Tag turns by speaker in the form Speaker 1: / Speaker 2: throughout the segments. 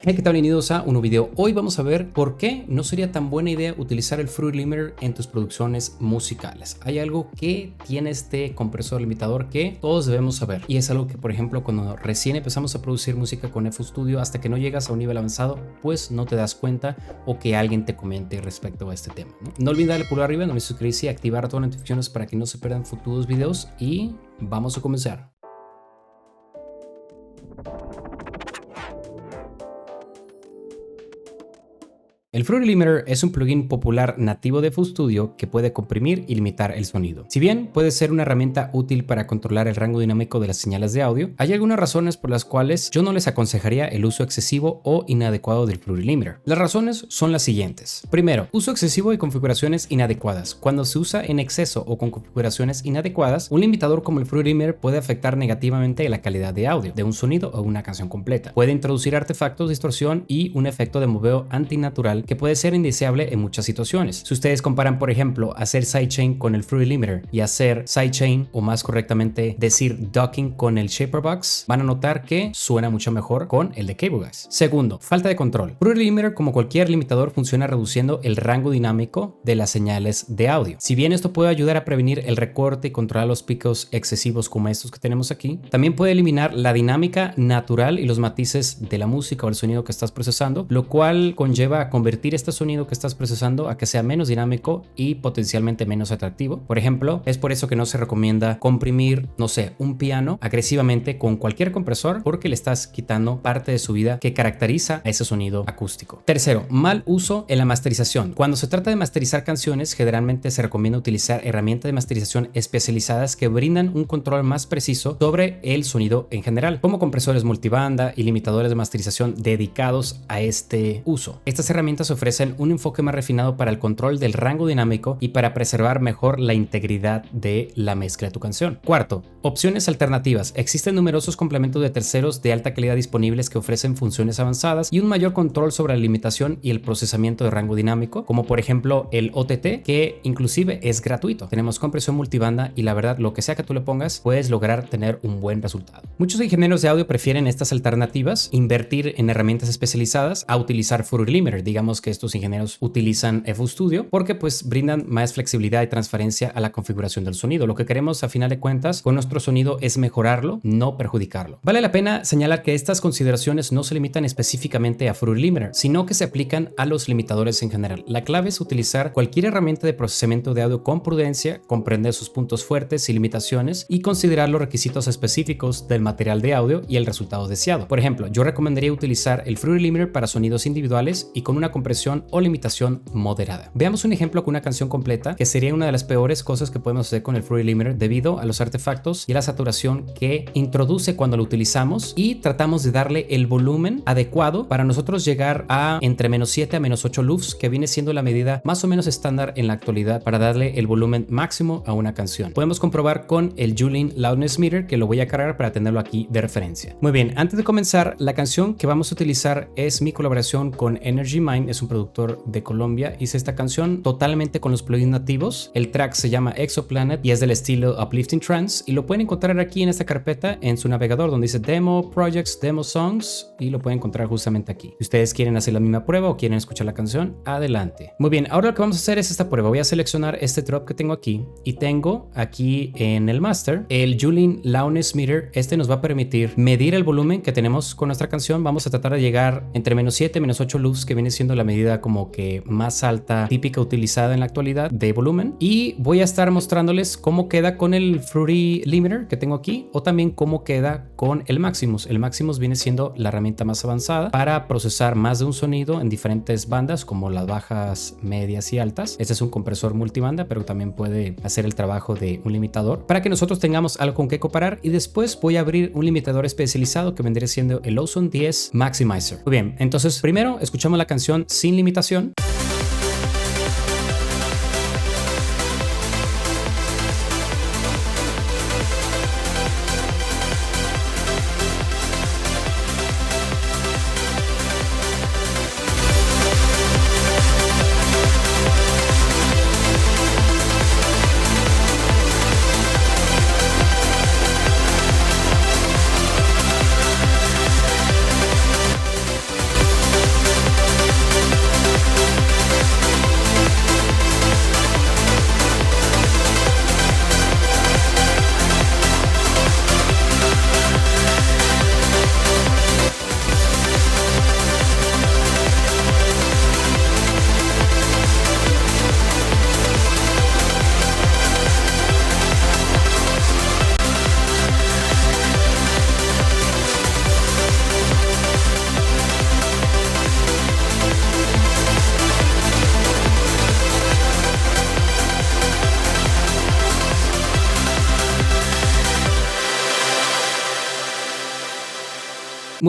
Speaker 1: Hey, ¿qué tal? Bienvenidos a un nuevo video. Hoy vamos a ver por qué no sería tan buena idea utilizar el Fruity Limiter en tus producciones musicales. Hay algo que tiene este compresor limitador que todos debemos saber, y es algo que, por ejemplo, cuando recién empezamos a producir música con FL Studio, hasta que no llegas a un nivel avanzado, pues no te das cuenta o que alguien te comente respecto a este tema. No olviden darle pulgar arriba, no olviden suscribirse y activar todas las notificaciones para que no se pierdan futuros videos, y vamos a comenzar. El Fruity Limiter es un plugin popular nativo de FL Studio que puede comprimir y limitar el sonido. Si bien puede ser una herramienta útil para controlar el rango dinámico de las señales de audio, hay algunas razones por las cuales yo no les aconsejaría el uso excesivo o inadecuado del Fruity Limiter. Las razones son las siguientes. Primero, uso excesivo y configuraciones inadecuadas. Cuando se usa en exceso o con configuraciones inadecuadas, un limitador como el Fruity Limiter puede afectar negativamente la calidad de audio de un sonido o una canción completa. Puede introducir artefactos, distorsión y un efecto de moveo antinatural que puede ser indeseable en muchas situaciones. Si ustedes comparan, por ejemplo, hacer sidechain con el Fruity Limiter y hacer sidechain, o más correctamente decir ducking, con el Shaperbox, van a notar que suena mucho mejor con el de Cable Guys. Segundo, falta de control. Fruity Limiter, como cualquier limitador, funciona reduciendo el rango dinámico de las señales de audio. Si bien esto puede ayudar a prevenir el recorte y controlar los picos excesivos como estos que tenemos aquí, también puede eliminar la dinámica natural y los matices de la música o el sonido que estás procesando, lo cual conlleva a convertir este sonido que estás procesando a que sea menos dinámico y potencialmente menos atractivo. Por ejemplo, es por eso que no se recomienda comprimir, no sé, un piano agresivamente con cualquier compresor, porque le estás quitando parte de su vida que caracteriza a ese sonido acústico. Tercero, mal uso en la masterización. Cuando se trata de masterizar canciones, generalmente se recomienda utilizar herramientas de masterización especializadas que brindan un control más preciso sobre el sonido en general, como compresores multibanda y limitadores de masterización dedicados a este uso. Estas herramientas ofrecen un enfoque más refinado para el control del rango dinámico y para preservar mejor la integridad de la mezcla de tu canción. Cuarto, opciones alternativas. Existen numerosos complementos de terceros de alta calidad disponibles que ofrecen funciones avanzadas y un mayor control sobre la limitación y el procesamiento de rango dinámico, como por ejemplo el OTT, que inclusive es gratuito. Tenemos compresión multibanda y la verdad, lo que sea que tú le pongas, puedes lograr tener un buen resultado. Muchos ingenieros de audio prefieren estas alternativas, invertir en herramientas especializadas, a utilizar Fruity Limiter. Digamos que estos ingenieros utilizan FL Studio porque pues brindan más flexibilidad y transparencia a la configuración del sonido. Lo que queremos a final de cuentas con nuestro sonido es mejorarlo, no perjudicarlo. Vale la pena señalar que estas consideraciones no se limitan específicamente a Fruity Limiter, sino que se aplican a los limitadores en general. La clave es utilizar cualquier herramienta de procesamiento de audio con prudencia, comprender sus puntos fuertes y limitaciones y considerar los requisitos específicos del material de audio y el resultado deseado. Por ejemplo, yo recomendaría utilizar el Fruity Limiter para sonidos individuales y con una compresión o limitación moderada. Veamos un ejemplo con una canción completa, que sería una de las peores cosas que podemos hacer con el Fruity Limiter debido a los artefactos y a la saturación que introduce cuando lo utilizamos, y tratamos de darle el volumen adecuado para nosotros llegar a entre -7 a -8 loops, que viene siendo la medida más o menos estándar en la actualidad para darle el volumen máximo a una canción. Podemos comprobar con el Julin Loudness Meter, que lo voy a cargar para tenerlo aquí de referencia. Muy bien, antes de comenzar, la canción que vamos a utilizar es mi colaboración con Energy Mind. Es un productor de Colombia. Hice esta canción totalmente con los plugins nativos. El track se llama Exoplanet y es del estilo Uplifting Trance, y lo pueden encontrar aquí en esta carpeta en su navegador donde dice Demo Projects, Demo Songs, y lo pueden encontrar justamente aquí. Si ustedes quieren hacer la misma prueba o quieren escuchar la canción, adelante. Muy bien, ahora lo que vamos a hacer es esta prueba. Voy a seleccionar este drop que tengo aquí, y tengo aquí en el master el Julin Loudness Meter. Este nos va a permitir medir el volumen que tenemos con nuestra canción. Vamos a tratar de llegar entre -7 y -8 loops, que viene siendo la medida como que más alta, típica utilizada en la actualidad de volumen, y voy a estar mostrándoles cómo queda con el Fruity Limiter que tengo aquí, o también cómo queda con el Maximus. El Maximus viene siendo la herramienta más avanzada para procesar más de un sonido en diferentes bandas, como las bajas, medias y altas. Este es un compresor multibanda, pero también puede hacer el trabajo de un limitador para que nosotros tengamos algo con qué comparar, y después voy a abrir un limitador especializado que vendría siendo el Ozone 10 Maximizer. Muy bien, entonces primero escuchamos la canción sin limitación.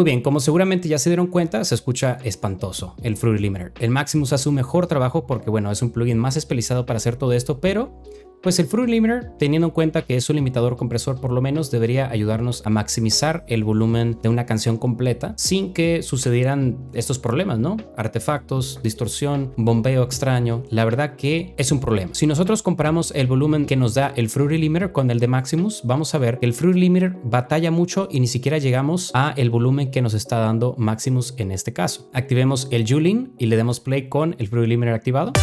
Speaker 1: Muy bien, como seguramente ya se dieron cuenta, se escucha espantoso el Fruity Limiter. El Maximus hace un mejor trabajo porque, bueno, es un plugin más especializado para hacer todo esto, pero pues el Fruity Limiter, teniendo en cuenta que es un limitador compresor, por lo menos debería ayudarnos a maximizar el volumen de una canción completa sin que sucedieran estos problemas, ¿no? Artefactos, distorsión, bombeo extraño. La verdad que es un problema. Si nosotros comparamos el volumen que nos da el Fruity Limiter con el de Maximus, vamos a ver que el Fruity Limiter batalla mucho y ni siquiera llegamos a el volumen que nos está dando Maximus en este caso. Activemos el Julin y le demos play con el Fruity Limiter activado.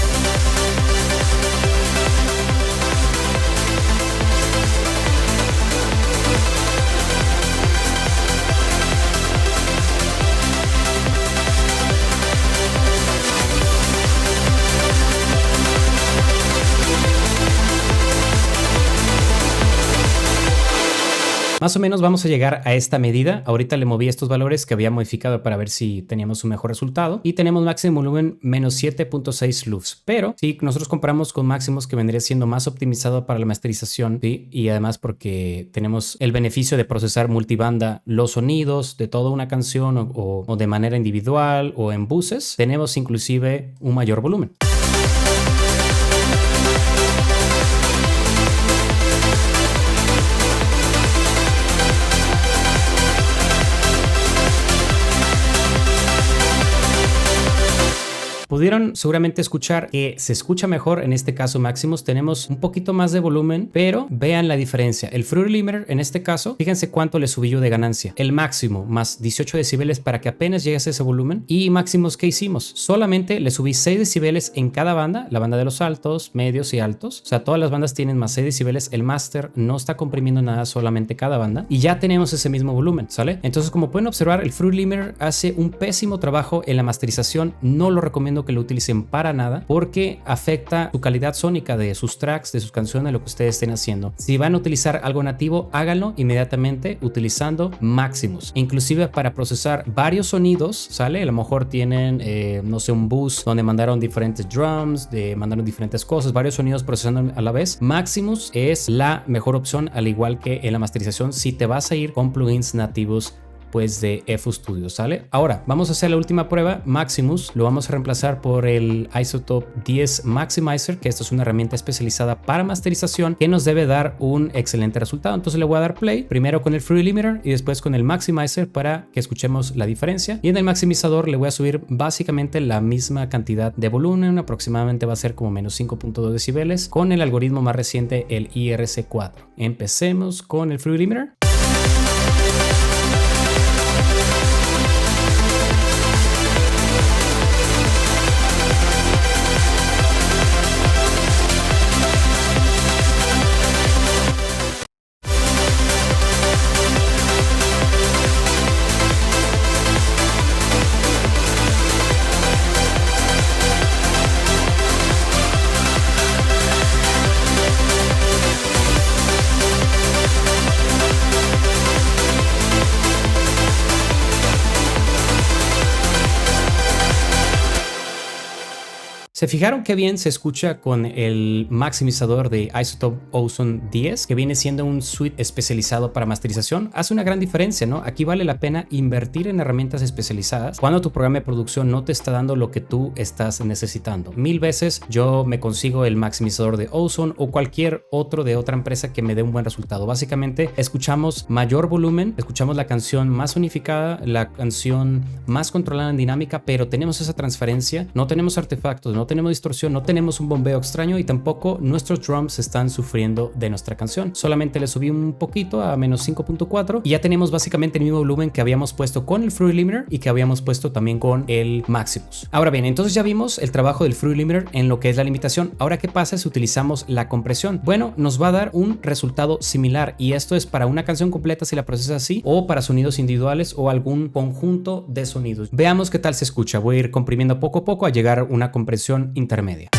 Speaker 1: Más o menos vamos a llegar a esta medida. Ahorita le moví estos valores que había modificado para ver si teníamos un mejor resultado. Y tenemos máximo volumen menos 7.6 loops. Pero si nosotros comparamos con Maximus, que vendría siendo más optimizado para la masterización, ¿sí? Y además porque tenemos el beneficio de procesar multibanda los sonidos de toda una canción o de manera individual o en buses, tenemos inclusive un mayor volumen. Pudieron seguramente escuchar que se escucha mejor, en este caso Maximus, tenemos un poquito más de volumen, pero vean la diferencia. El Fruity Limiter en este caso, fíjense cuánto le subí yo de ganancia. El máximo más 18 decibeles para que apenas llegues a ese volumen. Y Maximus, ¿qué hicimos? Solamente le subí 6 decibeles en cada banda, la banda de los altos, medios y altos. O sea, todas las bandas tienen más 6 decibeles. El master no está comprimiendo nada, solamente cada banda. Y ya tenemos ese mismo volumen, ¿sale? Entonces, como pueden observar, el Fruity Limiter hace un pésimo trabajo en la masterización. No lo recomiendo que lo utilicen para nada porque afecta su calidad sónica de sus tracks, de sus canciones, lo que ustedes estén haciendo. Si van a utilizar algo nativo, háganlo inmediatamente utilizando Maximus. Inclusive para procesar varios sonidos, ¿sale? A lo mejor tienen, no sé, un bus donde mandaron diferentes drums, mandaron diferentes cosas, varios sonidos procesando a la vez. Maximus es la mejor opción, al igual que en la masterización, si te vas a ir con plugins nativos pues de FL Studio, ¿sale? Ahora vamos a hacer la última prueba. Maximus lo vamos a reemplazar por el iZotope 10 Maximizer, que esta es una herramienta especializada para masterización que nos debe dar un excelente resultado. Entonces le voy a dar play primero con el Fruity Limiter y después con el Maximizer para que escuchemos la diferencia. Y en el maximizador le voy a subir básicamente la misma cantidad de volumen, aproximadamente va a ser como menos 5.2 decibeles con el algoritmo más reciente, el IRC4. Empecemos con el Fruity Limiter. ¿Se fijaron qué bien se escucha con el maximizador de iZotope Ozone 10, que viene siendo un suite especializado para masterización? Hace una gran diferencia, ¿no? Aquí vale la pena invertir en herramientas especializadas cuando tu programa de producción no te está dando lo que tú estás necesitando. 1000 veces yo me consigo el maximizador de Ozone o cualquier otro de otra empresa que me dé un buen resultado. Básicamente escuchamos mayor volumen, escuchamos la canción más unificada, la canción más controlada en dinámica, pero tenemos esa transferencia, no tenemos artefactos, no tenemos distorsión, no tenemos un bombeo extraño y tampoco nuestros drums están sufriendo de nuestra canción. Solamente le subí un poquito a menos 5.4 y ya tenemos básicamente el mismo volumen que habíamos puesto con el Fruity Limiter y que habíamos puesto también con el Maximus. Ahora bien, entonces ya vimos el trabajo del Fruity Limiter en lo que es la limitación. Ahora, ¿qué pasa si utilizamos la compresión? Bueno, nos va a dar un resultado similar y esto es para una canción completa si la procesa así o para sonidos individuales o algún conjunto de sonidos. Veamos qué tal se escucha. Voy a ir comprimiendo poco a poco a llegar a una compresión intermedia.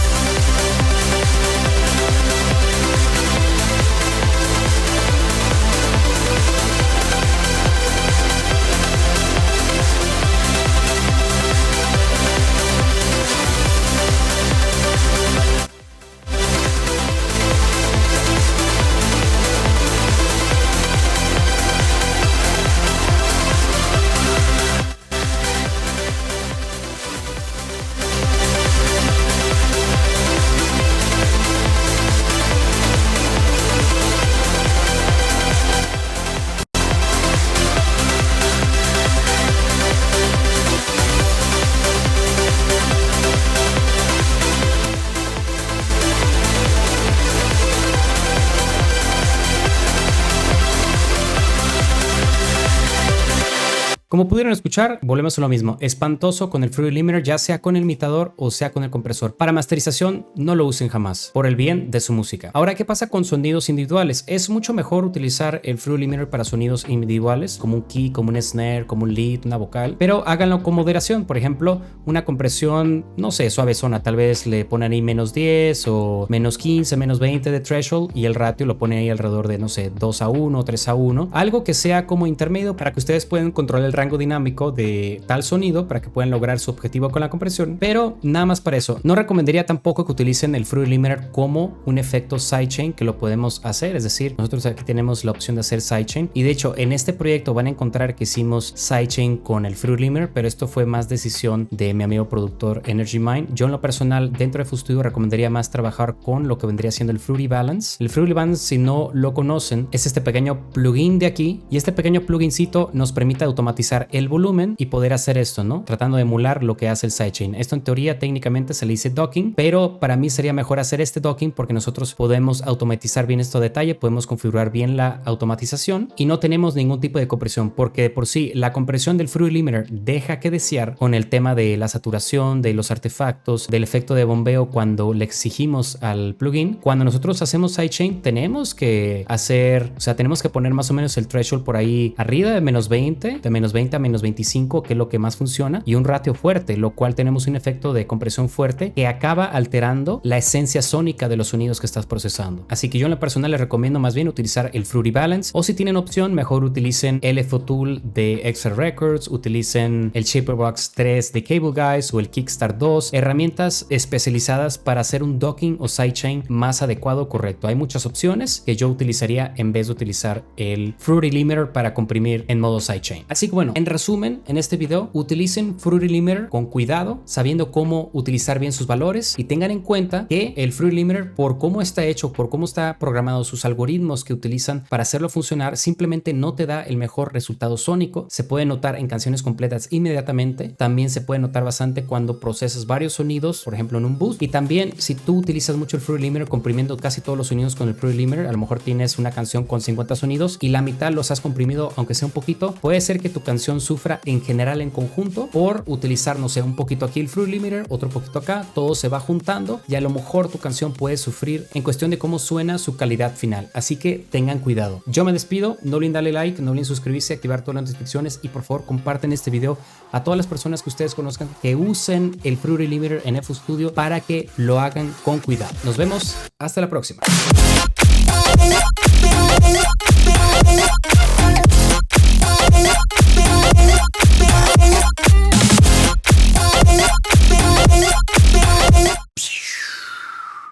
Speaker 1: Como pudieron escuchar, volvemos a lo mismo. Espantoso con el Fruity Limiter, ya sea con el imitador o sea con el compresor. Para masterización, no lo usen jamás, por el bien de su música. Ahora, ¿qué pasa con sonidos individuales? Es mucho mejor utilizar el Fruity Limiter para sonidos individuales, como un kick, como un snare, como un lead, una vocal, pero háganlo con moderación. Por ejemplo, una compresión, no sé, suavezona, tal vez le ponen ahí menos 10 o menos 15, menos 20 de threshold y el ratio lo pone ahí alrededor de, no sé, 2:1, 3:1, algo que sea como intermedio para que ustedes puedan controlar el rango dinámico de tal sonido para que puedan lograr su objetivo con la compresión, pero nada más para eso. No recomendaría tampoco que utilicen el Fruity Limiter como un efecto sidechain, que lo podemos hacer, es decir, nosotros aquí tenemos la opción de hacer sidechain y de hecho en este proyecto van a encontrar que hicimos sidechain con el Fruity Limiter, pero esto fue más decisión de mi amigo productor Energy Mind. Yo en lo personal dentro de FL Studio recomendaría más trabajar con lo que vendría siendo el Fruity Balance. El Fruity Balance, si no lo conocen, es este pequeño plugin de aquí y este pequeño plugincito nos permite automatizar el volumen y poder hacer esto, ¿no? Tratando de emular lo que hace el sidechain. Esto en teoría técnicamente se le dice docking, pero para mí sería mejor hacer este docking porque nosotros podemos automatizar bien esto a detalle, podemos configurar bien la automatización y no tenemos ningún tipo de compresión, porque de por sí la compresión del Fruity Limiter deja que desear con el tema de la saturación, de los artefactos, del efecto de bombeo cuando le exigimos al plugin. Cuando nosotros hacemos sidechain tenemos que hacer, o sea, tenemos que poner más o menos el threshold por ahí arriba de menos 20, de menos 20 a menos 25, que es lo que más funciona, y un ratio fuerte, lo cual tenemos un efecto de compresión fuerte que acaba alterando la esencia sónica de los sonidos que estás procesando. Así que yo en lo personal les recomiendo más bien utilizar el Fruity Balance, o si tienen opción, mejor utilicen el FO Tool de Excel Records, utilicen el Shaperbox 3 de Cable Guys o el Kickstart 2, herramientas especializadas para hacer un docking o sidechain más adecuado, correcto. Hay muchas opciones que yo utilizaría en vez de utilizar el Fruity Limiter para comprimir en modo sidechain. Así que bueno, en resumen, en este video, utilicen Fruity Limiter con cuidado, sabiendo cómo utilizar bien sus valores y tengan en cuenta que el Fruity Limiter, por cómo está hecho, por cómo está programado, sus algoritmos que utilizan para hacerlo funcionar, simplemente no te da el mejor resultado sónico. Se puede notar en canciones completas inmediatamente. También se puede notar bastante cuando procesas varios sonidos, por ejemplo en un boost. Y también si tú utilizas mucho el Fruity Limiter comprimiendo casi todos los sonidos con el Fruity Limiter, a lo mejor tienes una canción con 50 sonidos y la mitad los has comprimido aunque sea un poquito, puede ser que tu canción sufra en general en conjunto por utilizar, no sé, un poquito aquí el Fruity Limiter, otro poquito acá, todo se va juntando y a lo mejor tu canción puede sufrir en cuestión de cómo suena su calidad final. Así que tengan cuidado. Yo me despido, no olviden darle like, no olviden suscribirse, activar todas las notificaciones y por favor comparten este video a todas las personas que ustedes conozcan que usen el Fruity Limiter en FL Studio para que lo hagan con cuidado. Nos vemos, hasta la próxima.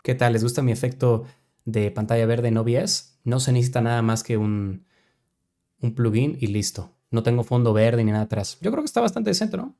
Speaker 1: ¿Qué tal? ¿Les gusta mi efecto de pantalla verde en OBS? No se necesita nada más que un plugin y listo. No tengo fondo verde ni nada atrás. Yo creo que está bastante decente, ¿no?